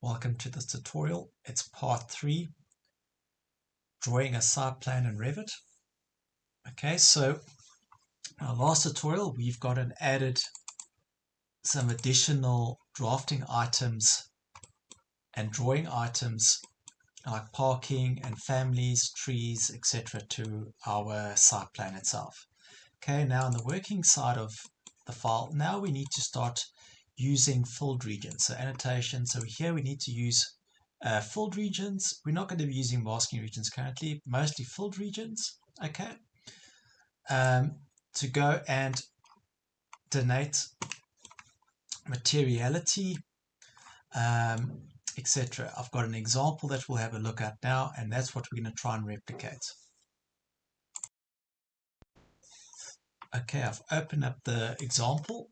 Welcome to this tutorial. It's part 3, drawing a site plan in Revit. Okay, so our last tutorial we've got and added some additional drafting items and drawing items like parking and families, trees, etc. to our site plan itself. Okay, now on the working side of the file, now we need to start using filled regions, so annotation. So here we need to use filled regions. We're not going to be using masking regions currently, mostly filled regions. Okay, to go and denote materiality, etc. I've got an example that we'll have a look at now, and that's what we're going to try and replicate. Okay, I've opened up the example.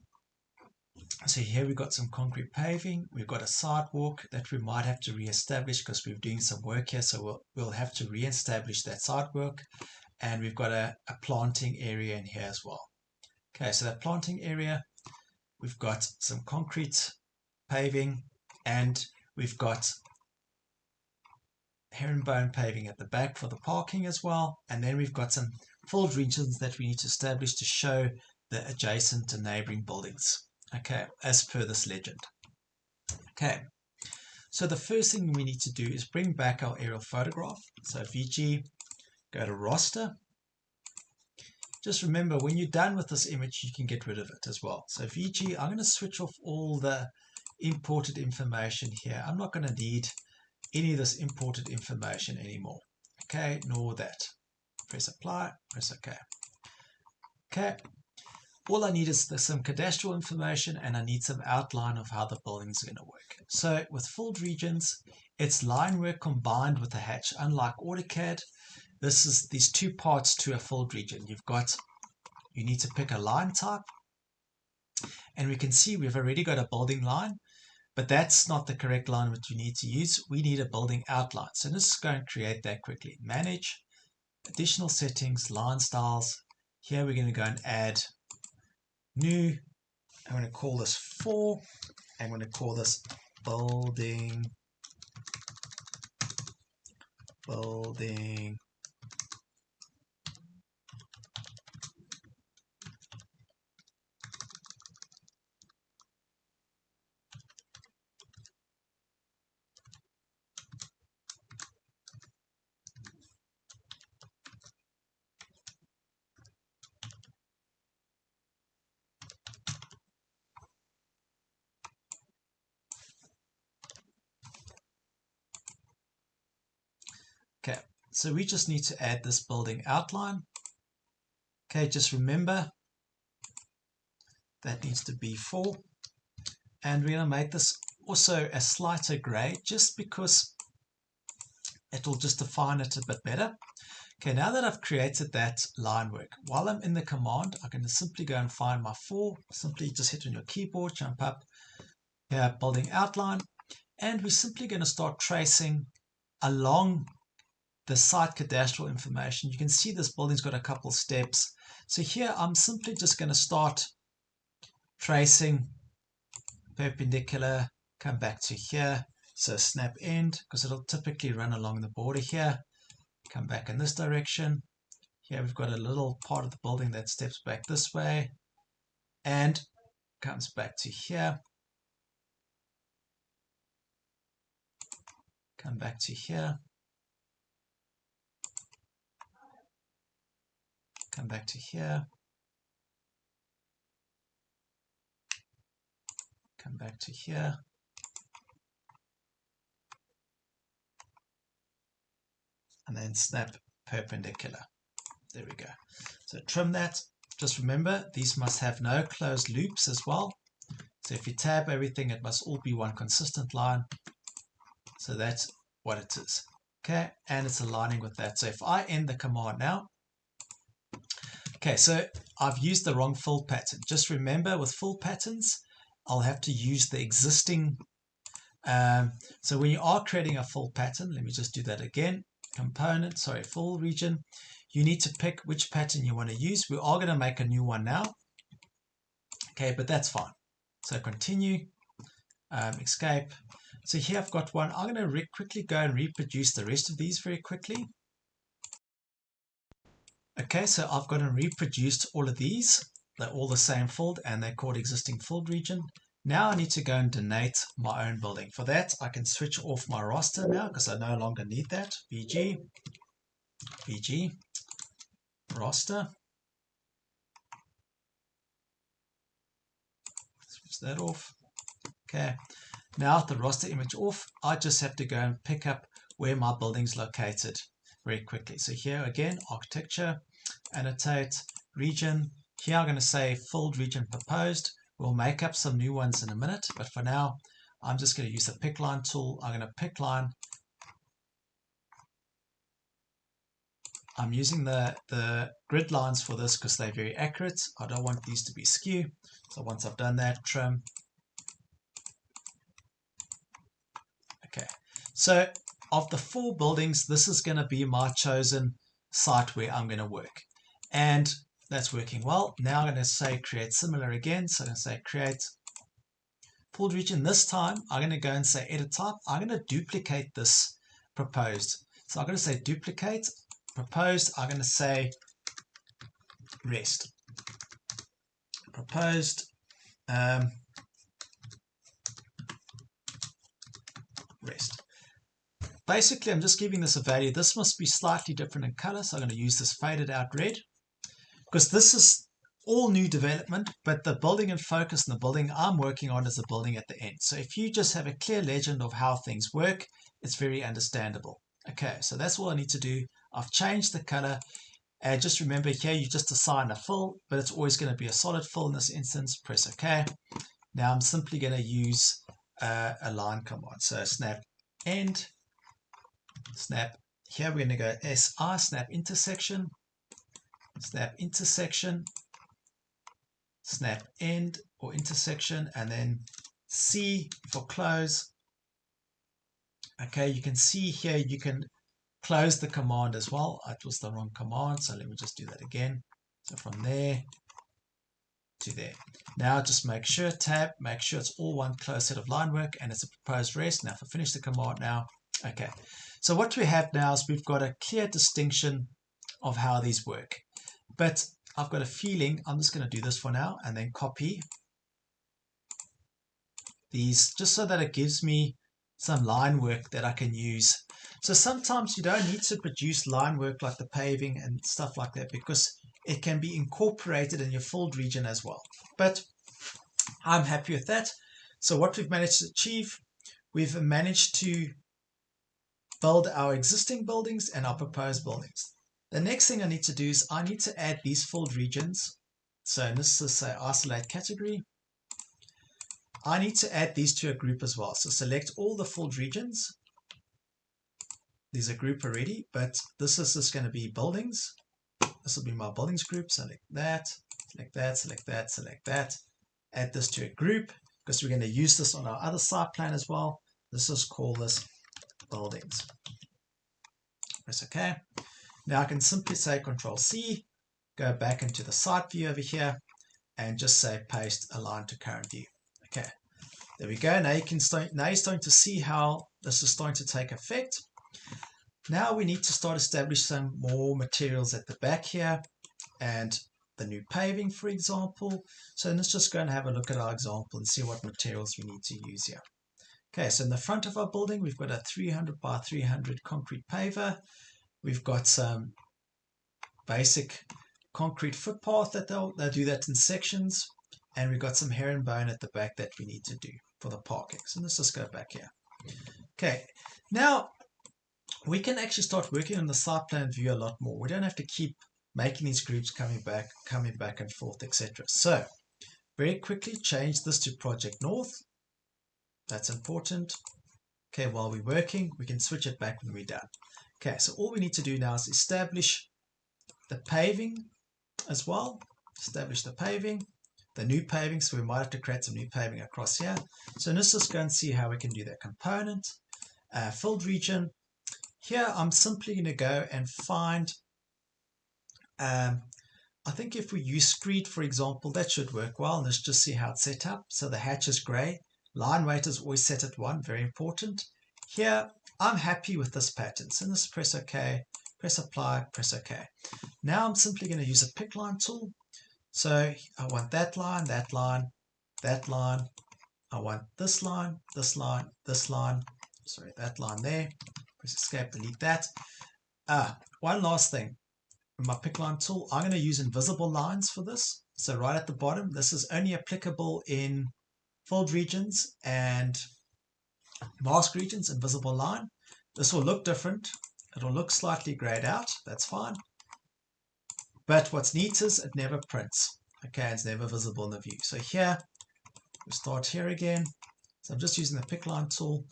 So here we've got some concrete paving. We've got a sidewalk that we might have to re-establish because we're doing some work here. So we'll have to re-establish that sidewalk. And we've got a planting area in here as well. Okay, so that planting area, we've got some concrete paving and we've got herringbone paving at the back for the parking as well. And then we've got some filled regions that we need to establish to show the adjacent to neighboring buildings. Okay, as per this legend. Okay, so the first thing we need to do is bring back our aerial photograph. So VG, go to raster. Just remember, when you're done with this image, you can get rid of it as well. So VG, I'm going to switch off all the imported information here. I'm not going to need any of this imported information anymore. Okay, nor that. Press apply, press OK. Okay. All I need is some cadastral information and I need some outline of how the building is going to work. So with filled regions, it's line work combined with a hatch. Unlike AutoCAD, this is these two parts to a filled region. You need to pick a line type, and we can see we've already got a building line, but that's not the correct line which you need to use. We need a building outline. So let's go and create that quickly. Manage, additional settings, line styles. Here we're going to go and add new. I'm going to call this 4. I'm going to call this building Okay, so we just need to add this building outline. Okay, just remember that needs to be 4. And we're going to make this also a slighter gray just because it will just define it a bit better. Okay, now that I've created that line work, while I'm in the command, I can simply go and find my 4. Simply just hit on your keyboard, jump up here, building outline, and we're simply going to start tracing along the site cadastral information. You can see this building's got a couple steps. So here I'm simply just going to start tracing perpendicular, come back to here. So snap end, because it'll typically run along the border here. Come back in this direction. Here we've got a little part of the building that steps back this way and comes back to here. Come back to here. Come back to here. Come back to here. And then snap perpendicular. There we go. So trim that. Just remember, these must have no closed loops as well. So if you tab everything, it must all be one consistent line. So that's what it is. Okay, and it's aligning with that. So if I end the command now, okay, so I've used the wrong fill pattern. Just remember, with fill patterns, I'll have to use the existing. So when you are creating a fill pattern, let me just do that again. Component, sorry, fill region. You need to pick which pattern you want to use. We are going to make a new one now. Okay, but that's fine. So continue. escape. So here I've got one. I'm going to quickly go and reproduce the rest of these very quickly. Okay, so I've got and reproduced all of these. They're all the same fold and they're called existing fold region. Now I need to go and donate my own building. For that, I can switch off my raster now because I no longer need that. VG, raster. Switch that off. Okay, now with the raster image off, I just have to go and pick up where my building's located very quickly. So here again, architecture, annotate, region. Here I'm going to say filled region proposed. We'll make up some new ones in a minute, but for now, I'm just going to use the pick line tool. I'm going to pick line. I'm using the grid lines for this because they're very accurate. I don't want these to be skew. So once I've done that, trim. Okay, so of the 4 buildings, this is going to be my chosen site where I'm going to work. And that's working well. Now I'm going to say create similar again. So I'm going to say create fold region. This time I'm going to go and say edit type. I'm going to duplicate this proposed. So I'm going to say duplicate proposed. I'm going to say rest proposed rest. Basically, I'm just giving this a value. This must be slightly different in color. So I'm going to use this faded out red because this is all new development, but the building in focus and the building I'm working on is the building at the end. So if you just have a clear legend of how things work, it's very understandable. Okay, so that's all I need to do. I've changed the color. And just remember here, you just assign a fill, but it's always going to be a solid fill in this instance. Press OK. Now I'm simply going to use a line command. So snap end, snap. Here we're going to go SI, snap intersection, snap end or intersection, and then C for close. Okay, you can see here you can close the command as well. It was the wrong command, so let me just do that again. So from there to there. Now just make sure tab, make sure it's all one closed set of line work and it's a proposed rest. Now if I finish the command now, okay. So what we have now is we've got a clear distinction of how these work. But I've got a feeling I'm just going to do this for now and then copy these just so that it gives me some line work that I can use. So sometimes you don't need to produce line work like the paving and stuff like that because it can be incorporated in your filled region as well. But I'm happy with that. So what we've managed to achieve, we've managed to build our existing buildings and our proposed buildings. The next thing I need to do is I need to add these filled regions. So in this is say isolate category. I need to add these to a group as well. So select all the filled regions. There's a group already, but this is just going to be buildings. This will be my buildings group. Select that, select that, select that, select that. Add this to a group because we're going to use this on our other site plan as well. Let's just call this buildings. Press OK. Now I can simply say Control C, go back into the site view over here, and just say paste align to current view. Okay, there we go. Now you're starting to see how this is starting to take effect. Now we need to start establishing some more materials at the back here and the new paving, for example. So let's just go and have a look at our example and see what materials we need to use here. Okay, so in the front of our building, we've got a 300 by 300 concrete paver. We've got some basic concrete footpath that they'll do that in sections. And we've got some herringbone at the back that we need to do for the parking. So let's just go back here. Okay, now we can actually start working on the site plan view a lot more. We don't have to keep making these groups coming back and forth, etc. So very quickly change this to Project North. That's important. Okay, while we're working, we can switch it back when we're done. Okay, so all we need to do now is establish the paving as well. Establish the paving, the new paving. So we might have to create some new paving across here. So let's just go and see how we can do that. Component, filled region. Here, I'm simply going to go and find, I think if we use screed, for example, that should work well. Let's just see how it's set up. So the hatch is gray, Line weight is always set at 1, very important. Here, I'm happy with this pattern. So let's press OK, press apply, press OK. Now I'm simply going to use a pick line tool. So I want that line, that line, that line. I want this line, this line, this line. Sorry, that line there. Press escape, delete that. One last thing. In my pick line tool, I'm going to use invisible lines for this. So right at the bottom, this is only applicable in filled regions and mask regions, invisible line. This will look different. It'll look slightly grayed out. That's fine. But what's neat is it never prints. Okay, it's never visible in the view. So here, we start here again. So I'm just using the pick line tool.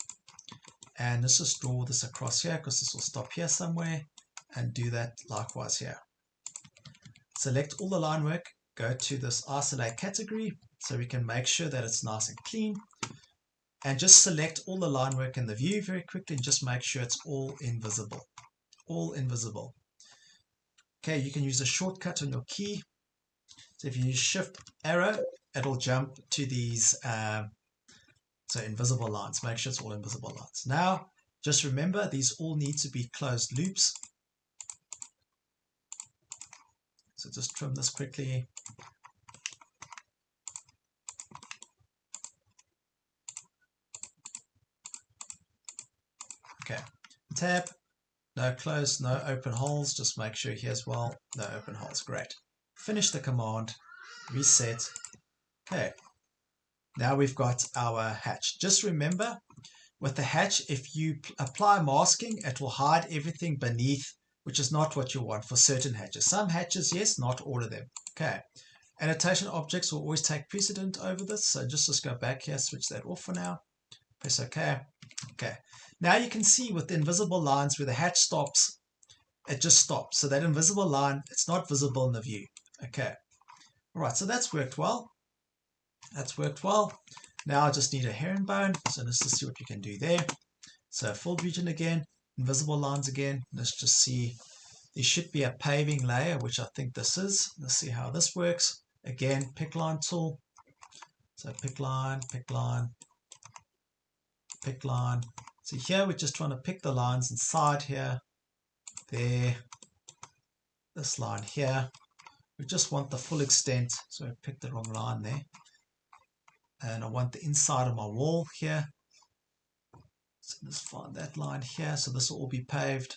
And let's just draw this across here because this will stop here somewhere. And do that likewise here. Select all the line work. Go to this isolate category so we can make sure that it's nice and clean. And just select all the line work in the view very quickly and just make sure it's all invisible. All invisible. Okay, you can use a shortcut on your key. So if you use shift arrow, it'll jump to these so invisible lines. Make sure it's all invisible lines. Now, just remember, these all need to be closed loops. So just trim this quickly. Okay, tab, no close, no open holes. Just make sure here as well, no open holes. Great. Finish the command, reset. Okay, now we've got our hatch. Just remember, with the hatch, if you apply masking, it will hide everything beneath, which is not what you want for certain hatches. Some hatches, yes, not all of them. Okay, annotation objects will always take precedent over this. So just go back here, switch that off for now. Press OK. Okay, now you can see with the invisible lines where the hatch stops, it just stops. So that invisible line, it's not visible in the view. Okay, all right, so that's worked well. That's worked well. Now I just need a herringbone. So let's just see what we can do there. So filled region again, invisible lines again. Let's just see. There should be a paving layer, which I think this is. Let's see how this works. Again, pick line tool. So pick line, pick line, pick line. So here we're just trying to pick the lines inside here, there, this line here. We just want the full extent. So I picked the wrong line there. And I want the inside of my wall here. So let's find that line here. So this will all be paved,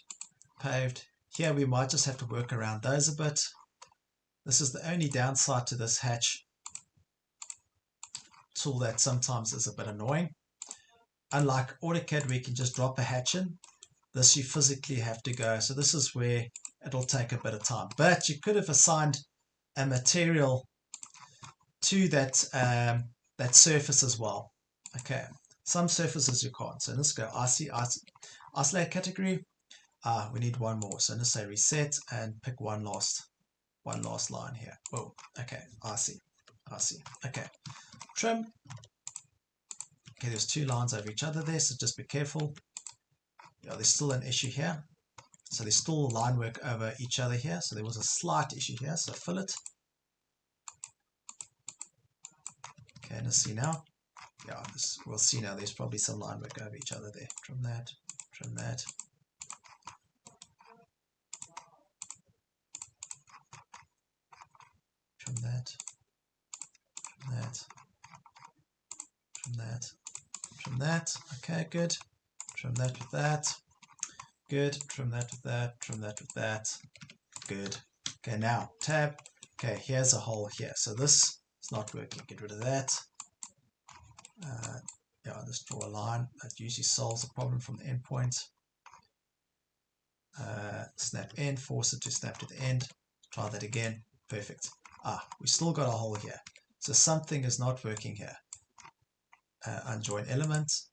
paved. Here we might just have to work around those a bit. This is the only downside to this hatch tool that sometimes is a bit annoying. Unlike AutoCAD where you can just drop a hatch in, this you physically have to go. So this is where it'll take a bit of time. But you could have assigned a material to that that surface as well. Okay, some surfaces you can't. So let's go isolate category. We need one more. So let's say reset and pick one last line here. Oh, okay, I see. Okay, trim. Okay, there's two lines over each other there, so just be careful. Yeah, there's still an issue here. So there's still line work over each other here. So there was a slight issue here. So fill it. Okay, let's see now. Yeah, we'll see now. There's probably some line work over each other there. Trim that. Trim that. Trim that. Trim that. Trim that. Trim that. Okay, good. Trim that with that. Good. Trim that with that. Trim that with that. Good. Okay, now tab. Okay, here's a hole here. So this is not working. Get rid of that. Yeah, let's draw a line. That usually solves the problem from the endpoint. Snap end. Force it to snap to the end. Try that again. Perfect. We still got a hole here. So something is not working here. Unjoin elements.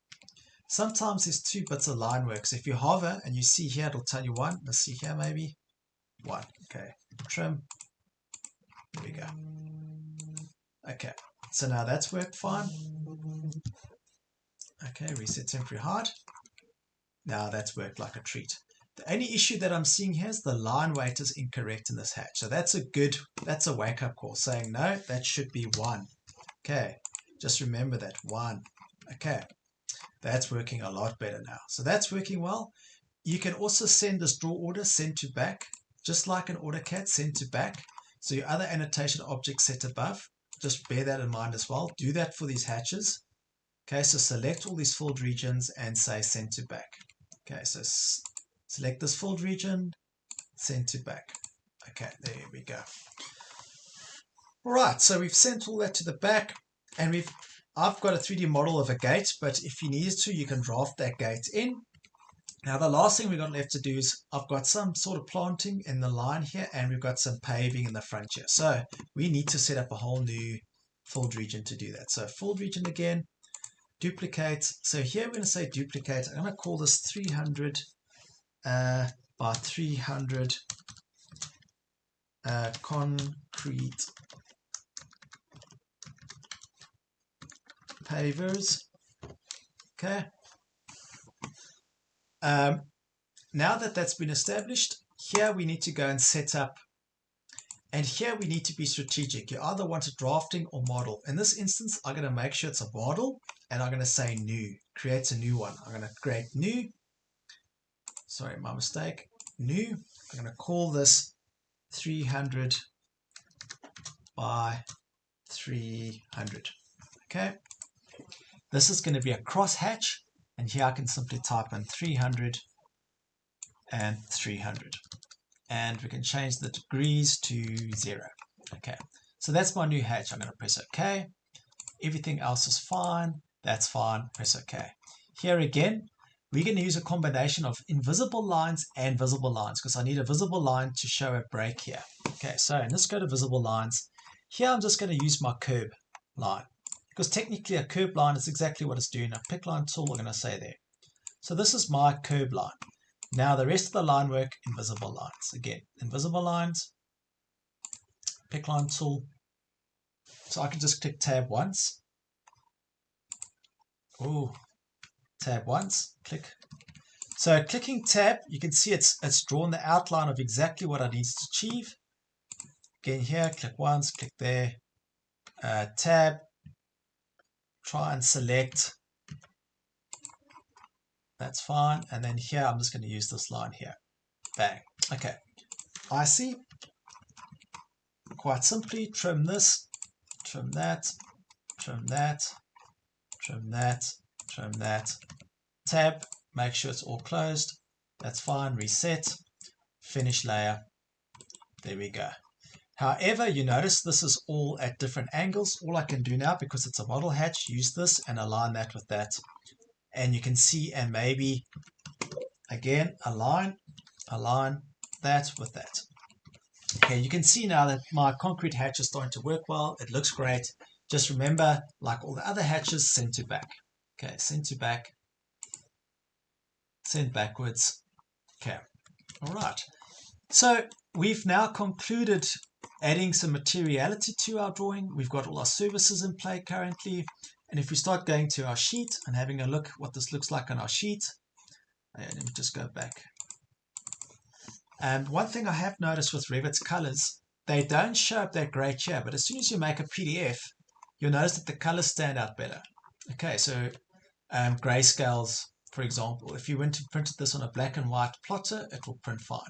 Sometimes there's two bits of line work. So if you hover and you see here, it'll tell you one. Let's see here maybe. One. Okay. Trim. There we go. Okay. So now that's worked fine. Okay. Reset temporary hide. Now that's worked like a treat. The only issue that I'm seeing here is the line weight is incorrect in this hatch. So that's a wake-up call saying, no, that should be 1. Okay. Just remember that 1. Okay, that's working a lot better now. So that's working well. You can also send this draw order send to back, just like an AutoCAD send to back. So your other annotation objects set above, just bear that in mind as well. Do that for these hatches. Okay, so select all these filled regions and say send to back. Okay, so select this filled region, send to back. Okay, there we go. All right, so we've sent all that to the back, and I've got a 3D model of a gate, but if you needed to, you can draft that gate in. Now the last thing we've got left to do is I've got some sort of planting in the line here, and we've got some paving in the front here. So we need to set up a whole new filled region to do that. So filled region again, duplicate. So here we're going to say duplicate. I'm going to call this 300 by 300 concrete pavers. Okay. Now that that's been established, here we need to go and set up, and here we need to be strategic. You either want a drafting or model. In this instance, I'm going to make sure it's a model, and I'm going to say new, create a new one. I'm going to create new, sorry, my mistake, new. I'm going to call this 300 by 300. Okay. This is going to be a cross hatch, and here I can simply type in 300 and 300, and we can change the degrees to 0. Okay, so that's my new hatch. I'm going to press OK. Everything else is fine. That's fine. Press OK. Here again, we're going to use a combination of invisible lines and visible lines, because I need a visible line to show a break here. Okay, so let's go to visible lines. Here I'm just going to use my curb line, because technically a curb line is exactly what it's doing. A pick line tool, we're going to say there. So this is my curb line. Now the rest of the line work, invisible lines. Again, invisible lines, pick line tool. So I can just click tab once. Oh, tab once, click. So clicking tab, you can see it's drawn the outline of exactly what I need to achieve. Again here, click once, click there, tab, try and select. That's fine. And then here, I'm just going to use this line here. Bang. Okay. I see. Quite simply, trim this, trim that, trim that, trim that, trim that. Tab, make sure it's all closed. That's fine. Reset, finish layer. There we go. However, you notice this is all at different angles. All I can do now, because it's a model hatch, use this and align that with that. And you can see, and maybe again align that with that. Okay, you can see now that my concrete hatch is starting to work well. It looks great. Just remember, like all the other hatches, send to back. Okay, send to back, send backwards. Okay, all right. So we've now concluded adding some materiality to our drawing. We've got all our services in play currently. And if we start going to our sheet and having a look what this looks like on our sheet, let me just go back. And one thing I have noticed with Revit's colors, they don't show up that great here, but as soon as you make a PDF, you'll notice that the colors stand out better. Okay, so grayscales, for example, if you went to print this on a black and white plotter, it will print fine.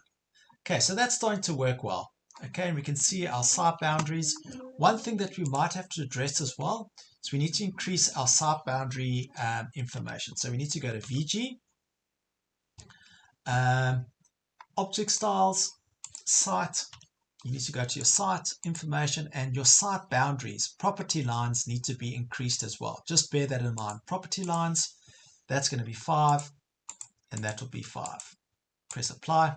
Okay, so that's starting to work well. Okay, and we can see our site boundaries. One thing that we might have to address as well is we need to increase our site boundary information. So we need to go to VG, object styles, site. You need to go to your site information, and your site boundaries, property lines need to be increased as well. Just bear that in mind. Property lines, that's going to be 5, and that will be 5. Press apply.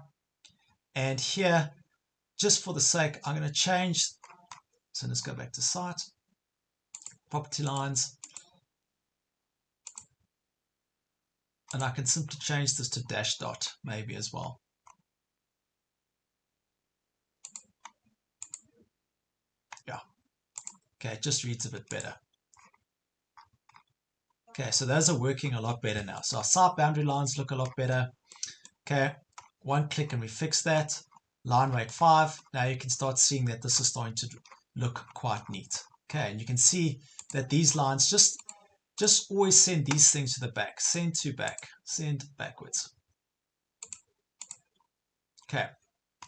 And here, just for the sake, I'm going to change. So let's go back to site, property lines. And I can simply change this to dash dot maybe as well. Yeah. Okay, it just reads a bit better. Okay, so those are working a lot better now. So our site boundary lines look a lot better. Okay, one click and we fix that. Line weight 5. Now you can start seeing that this is starting to look quite neat. Okay, and you can see that these lines just just always send these things to the back. Send to back. Send backwards. Okay.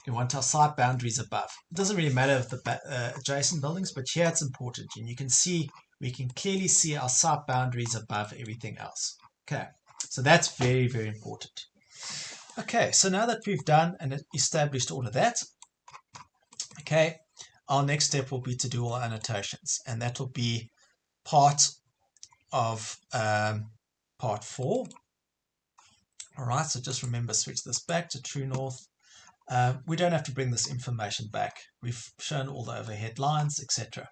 We want our site boundaries above. It doesn't really matter if the adjacent buildings, but here it's important. And you can see, we can clearly see our site boundaries above everything else. Okay, so that's very, very important. Okay, so now that we've done and established all of that, okay, our next step will be to do all annotations. And that will be part of part 4. All right, so just remember, switch this back to true north. We don't have to bring this information back. We've shown all the overhead lines, etc.